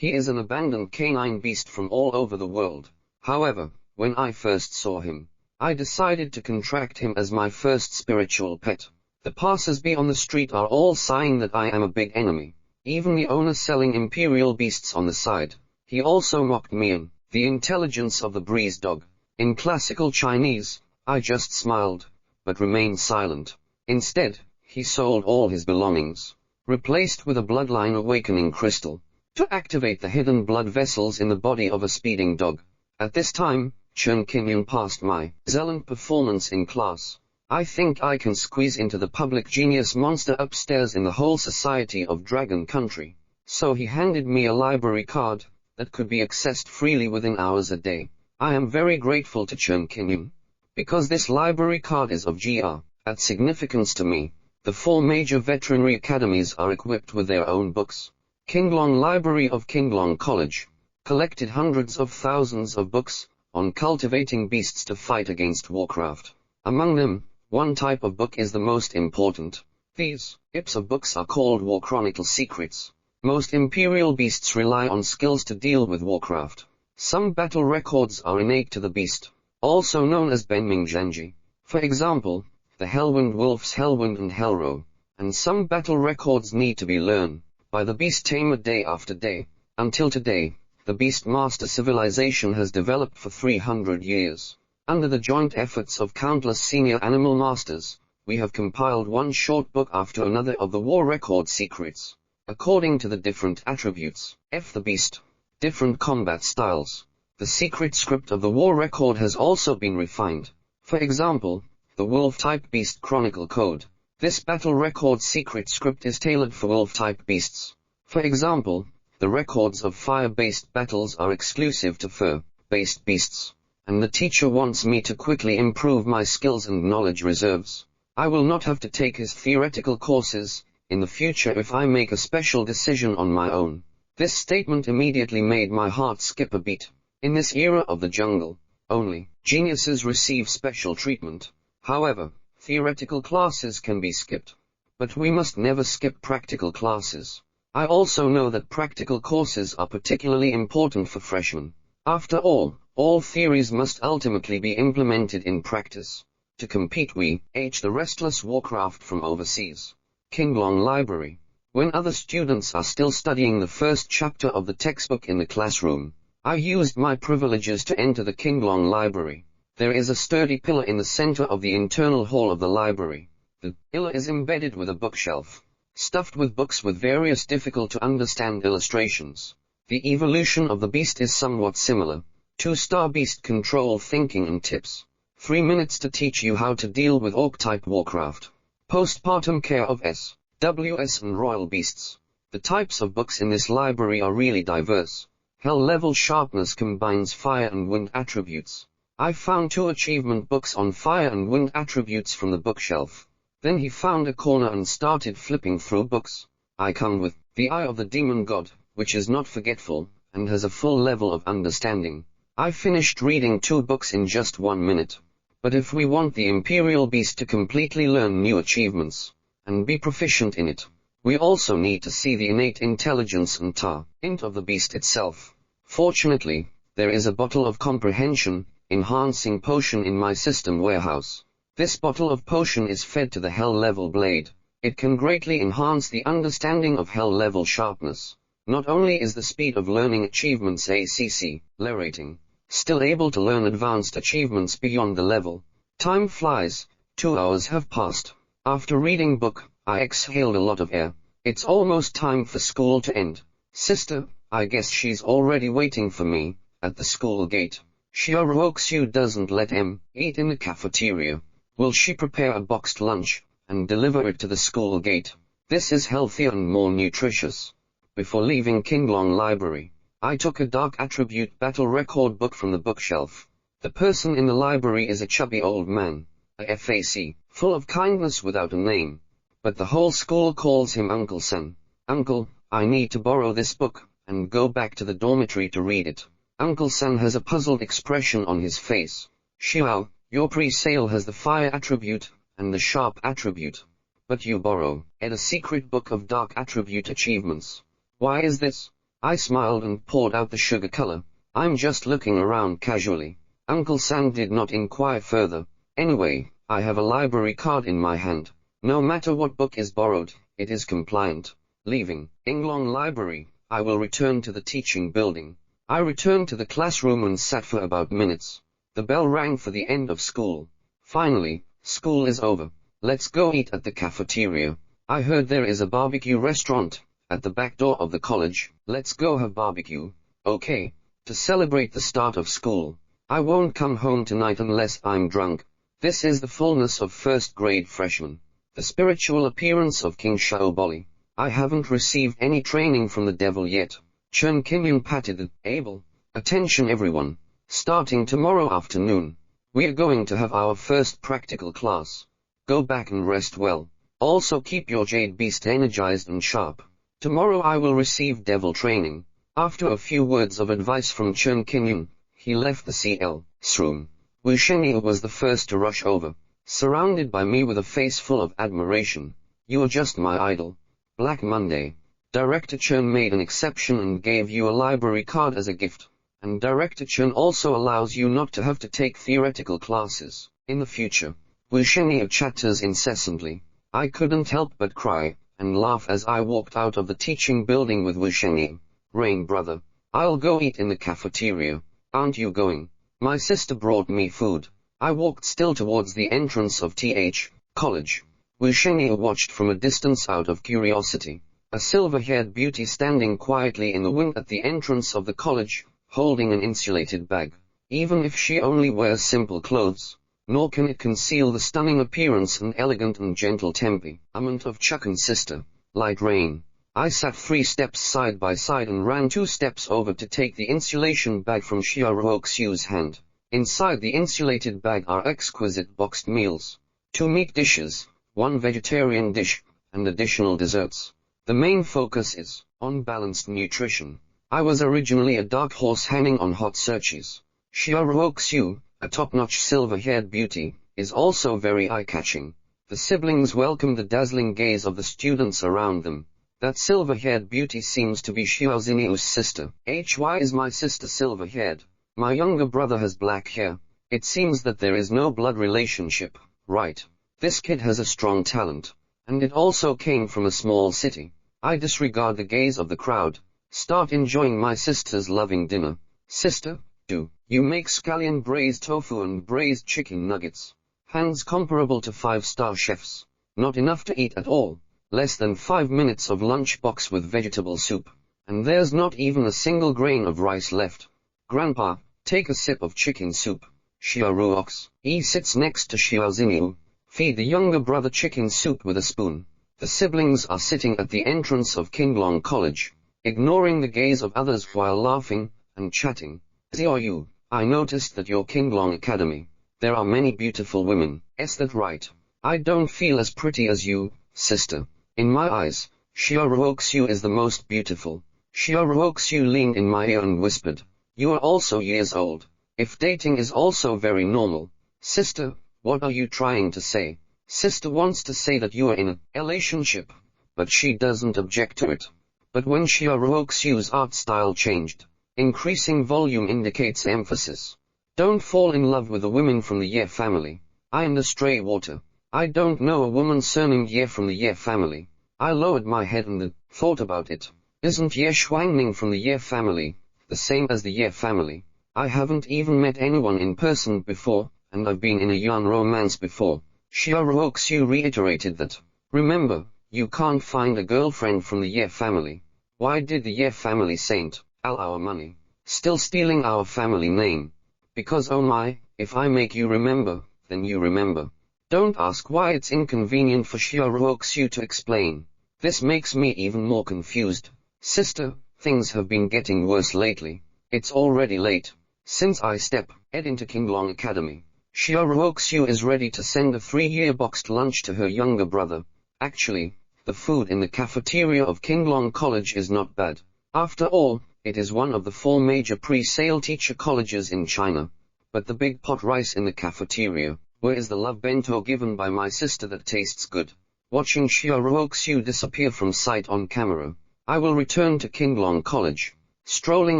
He is an abandoned canine beast from all over the world. However, when I first saw him, I decided to contract him as my first spiritual pet. The passersby on the street are all sighing that I am a big enemy. Even the owner selling imperial beasts on the side. He also mocked me and the intelligence of the breeze dog. In classical Chinese, I just smiled, but remained silent. Instead, he sold all his belongings, replaced with a Bloodline Awakening Crystal, to activate the hidden blood vessels in the body of a speeding dog. At this time, Chen Qingyun passed my excellent performance in class. I think I can squeeze into the public genius monster upstairs in the whole society of Dragon Country. So he handed me a library card that could be accessed freely within hours a day. I am very grateful to Chen Qingyun, because this library card is of great significance to me. The 4 major veterinary academies are equipped with their own books. Qinglong Library of Qinglong College collected hundreds of thousands of books on cultivating beasts to fight against warcraft. Among them, one type of book is the most important. These types of books are called War Chronicle Secrets. Most imperial beasts rely on skills to deal with warcraft. Some battle records are innate to the beast, also known as Benming Zhanji. For example, the Hellwind Wolf's Hellwind and Hellrow. And some battle records need to be learned by the beast tamer day after day. Until today, the beast master civilization has developed for 300 years. Under the joint efforts of countless senior animal masters, we have compiled one short book after another of the war record secrets, according to the different attributes of the beast, different combat styles. The secret script of the war record has also been refined. For example, the wolf-type beast chronicle code. This battle record secret script is tailored for wolf-type beasts. For example, the records of fire-based battles are exclusive to fur-based beasts, and the teacher wants me to quickly improve my skills and knowledge reserves. I will not have to take his theoretical courses in the future if I make a special decision on my own. This statement immediately made my heart skip a beat. In this era of the jungle, only geniuses receive special treatment. However, theoretical classes can be skipped, but we must never skip practical classes. I also know that practical courses are particularly important for freshmen. After all theories must ultimately be implemented in practice. To compete we the restless warcraft from overseas. Qinglong Library. When other students are still studying the first chapter of the textbook in the classroom, I used my privileges to enter the Qinglong Library. There is a sturdy pillar in the center of the internal hall of the library. The pillar is embedded with a bookshelf, stuffed with books with various difficult-to-understand illustrations. The evolution of the beast is somewhat similar. 2-star beast control thinking and tips. 3 minutes to teach you how to deal with orc-type warcraft. Postpartum care of SWS and royal beasts. The types of books in this library are really diverse. Hell-level sharpness combines fire and wind attributes. I found 2 achievement books on fire and wind attributes from the bookshelf. Then he found a corner and started flipping through books. I come with the Eye of the Demon God, which is not forgetful, and has a full level of understanding. I finished reading 2 books in just 1 minute. But if we want the Imperial Beast to completely learn new achievements, and be proficient in it, we also need to see the innate intelligence and int of the beast itself. Fortunately, there is a bottle of comprehension enhancing potion in my system warehouse. This bottle of potion is fed to the hell-level blade. It can greatly enhance the understanding of hell-level sharpness. Not only is the speed of learning achievements ACC rating, still able to learn advanced achievements beyond the level. Time flies. 2 hours have passed. After reading book, I exhaled a lot of air. It's almost time for school to end. Sister, I guess she's already waiting for me at the school gate. Xiaoruoxiu doesn't let eat in the cafeteria. Will she prepare a boxed lunch and deliver it to the school gate? This is healthier and more nutritious. Before leaving Qinglong Library, I took a dark attribute battle record book from the bookshelf. The person in the library is a chubby old man, a FAC, full of kindness without a name. But the whole school calls him Uncle Sen. Uncle, I need to borrow this book and go back to the dormitory to read it. Uncle Sen has a puzzled expression on his face. Xiao, your pre-sale has the fire attribute and the sharp attribute, but you borrow a secret book of dark attribute achievements. Why is this? I smiled and poured out the sugar color. I'm just looking around casually. Uncle Sam did not inquire further. Anyway, I have a library card in my hand. No matter what book is borrowed, it is compliant. Leaving Inglong Library, I will return to the teaching building. I returned to the classroom and sat for about minutes. The bell rang for the end of school. Finally, school is over. Let's go eat at the cafeteria. I heard there is a barbecue restaurant at the back door of the college. Let's go have barbecue. Okay. To celebrate the start of school. I won't come home tonight unless I'm drunk. This is the fullness of first grade freshman. The spiritual appearance of King Shaoboli. I haven't received any training from the devil yet. Chen Qingyun patted the able. Attention everyone. Starting tomorrow afternoon, we're going to have our first practical class. Go back and rest well. Also keep your jade beast energized and sharp. Tomorrow I will receive devil training. After a few words of advice from Chen Qingyun, he left the CL's room. Wu Shengyi was the first to rush over, surrounded by me with a face full of admiration. You are just my idol. Black Monday. Director Chen made an exception and gave you a library card as a gift. And Director Chen also allows you not to have to take theoretical classes in the future. Wu Shengyi chatters incessantly. I couldn't help but cry and laugh as I walked out of the teaching building with Wu Shengyi. Rain brother, I'll go eat in the cafeteria. Aren't you going? My sister brought me food. I walked still towards the entrance of TH college. Wu Shengyi watched from a distance out of curiosity. A silver-haired beauty standing quietly in the wing at the entrance of the college, holding an insulated bag. Even if she only wears simple clothes, nor can it conceal the stunning appearance and elegant and gentle temperament of Chukun's sister. Light rain. I sat 3 steps side by side and ran 2 steps over to take the insulation bag from Xia Ruoxiu's hand. Inside the insulated bag are exquisite boxed meals. 2 meat dishes, 1 vegetarian dish, and additional desserts. The main focus is on balanced nutrition. I was originally a dark horse hanging on hot searches. Xia Ruoxiu, a top-notch silver-haired beauty, is also very eye-catching. The siblings welcome the dazzling gaze of the students around them. That silver-haired beauty seems to be Xiao Xiniu's sister. Hy is my sister silver-haired. My younger brother has black hair. It seems that there is no blood relationship, right? This kid has a strong talent. And it also came from a small city. I disregard the gaze of the crowd. Start enjoying my sister's loving dinner. Sister, do you make scallion braised tofu and braised chicken nuggets? Hands comparable to 5-star chefs. Not enough to eat at all. Less than 5 minutes of lunchbox with vegetable soup. And there's not even a single grain of rice left. Grandpa, take a sip of chicken soup. Xia Ruox. He sits next to Xiao Xiniu. Feed the younger brother chicken soup with a spoon. The siblings are sitting at the entrance of Qinglong College, ignoring the gaze of others while laughing and chatting. Xiaoyu, I noticed that your Qinglong Academy, there are many beautiful women. Is that right? I don't feel as pretty as you, sister. In my eyes, Xia Ruoxiu is the most beautiful. Xia Ruoxiu leaned in my ear and whispered, you are also years old. If dating is also very normal. Sister, what are you trying to say? Sister wants to say that you are in a relationship, but she doesn't object to it. But when Xia Ruoxiu's art style changed, increasing volume indicates emphasis. Don't fall in love with the women from the Ye family. I am the stray water. I don't know a woman surnamed Ye from the Ye family. I lowered my head and thought about it. Isn't Ye Shuangning from the Ye family the same as the Ye family? I haven't even met anyone in person before, and I've been in a yuan romance before. Xia Ruoxiu reiterated that. Remember, you can't find a girlfriend from the Ye family. Why did the Ye family saint all our money, still stealing our family name? Because oh my, if I make you remember, then you remember. Don't ask why it's inconvenient for Xia Ruoxiu to explain. This makes me even more confused. Sister, things have been getting worse lately. It's already late. Since I step into Qinglong Academy, Xia Ruoxiu is ready to send a 3-year boxed lunch to her younger brother. Actually, the food in the cafeteria of Qinglong College is not bad. After all, it is one of the 4 major pre-sale teacher colleges in China. But the big pot rice in the cafeteria, where is the love bento given by my sister that tastes good? Watching Xia Ruoxiu disappear from sight on camera, I will return to Qinglong College. Strolling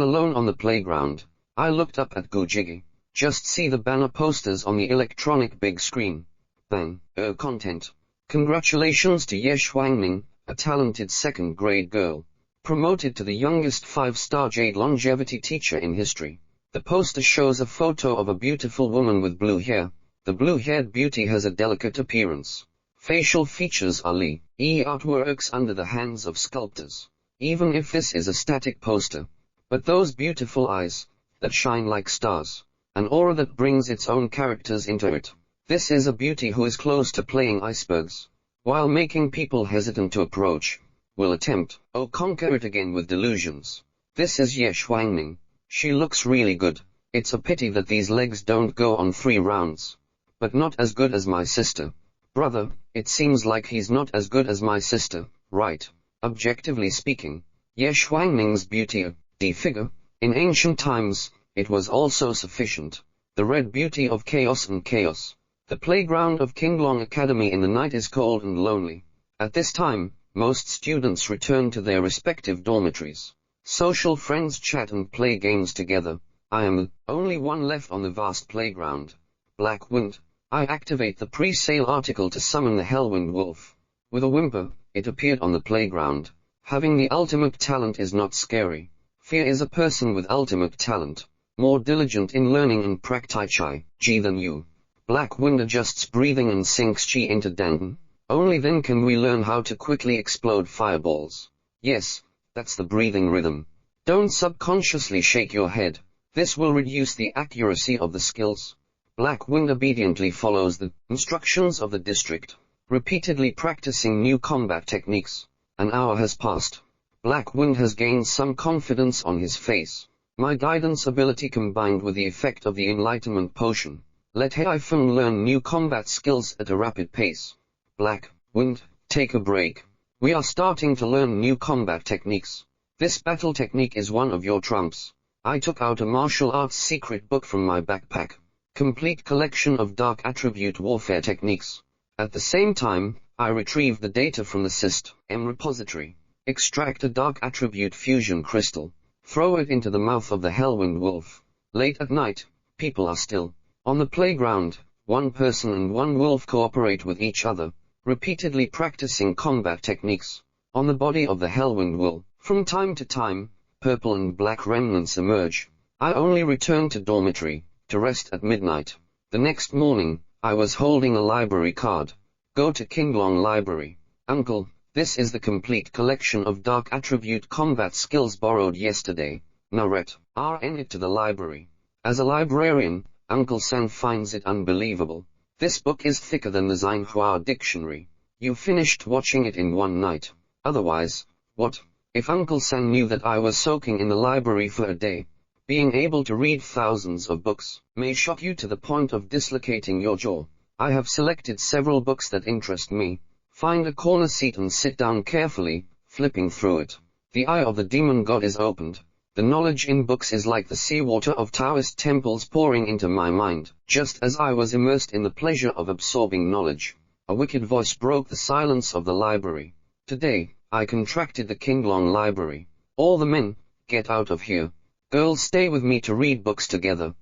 alone on the playground, I looked up at Gujigi. Just see the banner posters on the electronic big screen. Bang, content. Congratulations to Ye Shuangning, a talented second-grade girl, promoted to the youngest 5-star Jade longevity teacher in history. The poster shows a photo of a beautiful woman with blue hair. The blue-haired beauty has a delicate appearance. Facial features are artworks under the hands of sculptors. Even if this is a static poster. But those beautiful eyes, that shine like stars. An aura that brings its own characters into it. This is a beauty who is close to playing icebergs, while making people hesitant to approach. Will attempt, conquer it again with delusions. This is Ye Shuangning. She looks really good. It's a pity that these legs don't go on 3 rounds. But not as good as my sister. Brother, it seems like he's not as good as my sister, right? Objectively speaking, Ye Shuangning's beauty, figure, in ancient times, it was also sufficient. The red beauty of chaos and chaos. The playground of Qinglong Academy in the night is cold and lonely. At this time, most students return to their respective dormitories. Social friends chat and play games together. I am the only one left on the vast playground. Black Wind. I activate the pre-sale article to summon the Hellwind Wolf. With a whimper, it appeared on the playground. Having the ultimate talent is not scary. Fear is a person with ultimate talent, more diligent in learning and practicing than you. Black Wind adjusts breathing and sinks chi into Danton. Only then can we learn how to quickly explode fireballs. Yes, that's the breathing rhythm. Don't subconsciously shake your head. This will reduce the accuracy of the skills. Black Wind obediently follows the instructions of the district, repeatedly practicing new combat techniques. An hour has passed. Black Wind has gained some confidence on his face. My guidance ability combined with the effect of the enlightenment potion. Let Haifeng learn new combat skills at a rapid pace. Black Wind, take a break. We are starting to learn new combat techniques. This battle technique is one of your trumps. I took out a martial arts secret book from my backpack. Complete collection of dark attribute warfare techniques. At the same time, I retrieved the data from the system repository. Extract a dark attribute fusion crystal. Throw it into the mouth of the Hellwind Wolf. Late at night, people are still. On the playground, one person and one wolf cooperate with each other, repeatedly practicing combat techniques. On the body of the Hellwind Wolf, from time to time, purple and black remnants emerge. I only return to dormitory, to rest at midnight. The next morning, I was holding a library card. Go to Qinglong Library. Uncle, this is the complete collection of dark attribute combat skills borrowed yesterday. Narret, RN it to the library. As a librarian, Uncle San finds it unbelievable. This book is thicker than the Xinhua dictionary. You finished watching it in one night. Otherwise, what? If Uncle San knew that I was soaking in the library for a day, being able to read thousands of books may shock you to the point of dislocating your jaw. I have selected several books that interest me. Find a corner seat and sit down carefully, flipping through it. The eye of the demon god is opened. The knowledge in books is like the seawater of Taoist temples pouring into my mind. Just as I was immersed in the pleasure of absorbing knowledge, a wicked voice broke the silence of the library. Today, I contracted the Qinglong Library. All the men, get out of here. Girls stay with me to read books together.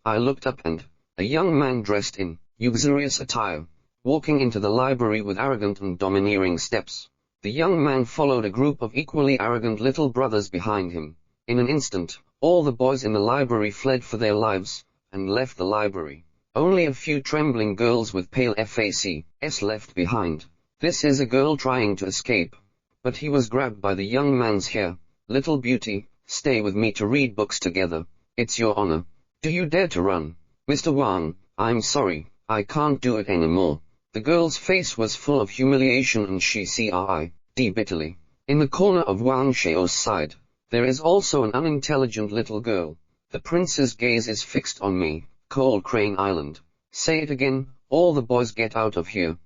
I looked up and, a young man dressed in luxurious attire, walking into the library with arrogant and domineering steps. The young man followed a group of equally arrogant little brothers behind him. In an instant, all the boys in the library fled for their lives, and left the library. Only a few trembling girls with pale faces left behind. This is a girl trying to escape. But he was grabbed by the young man's hair. Little beauty, stay with me to read books together. It's your honor. Do you dare to run? Mr. Wang, I'm sorry, I can't do it anymore. The girl's face was full of humiliation and she cried bitterly. In the corner of Wang Xiao's side, there is also an unintelligent little girl. The prince's gaze is fixed on me. Cold Crane Island. Say it again, all the boys get out of here.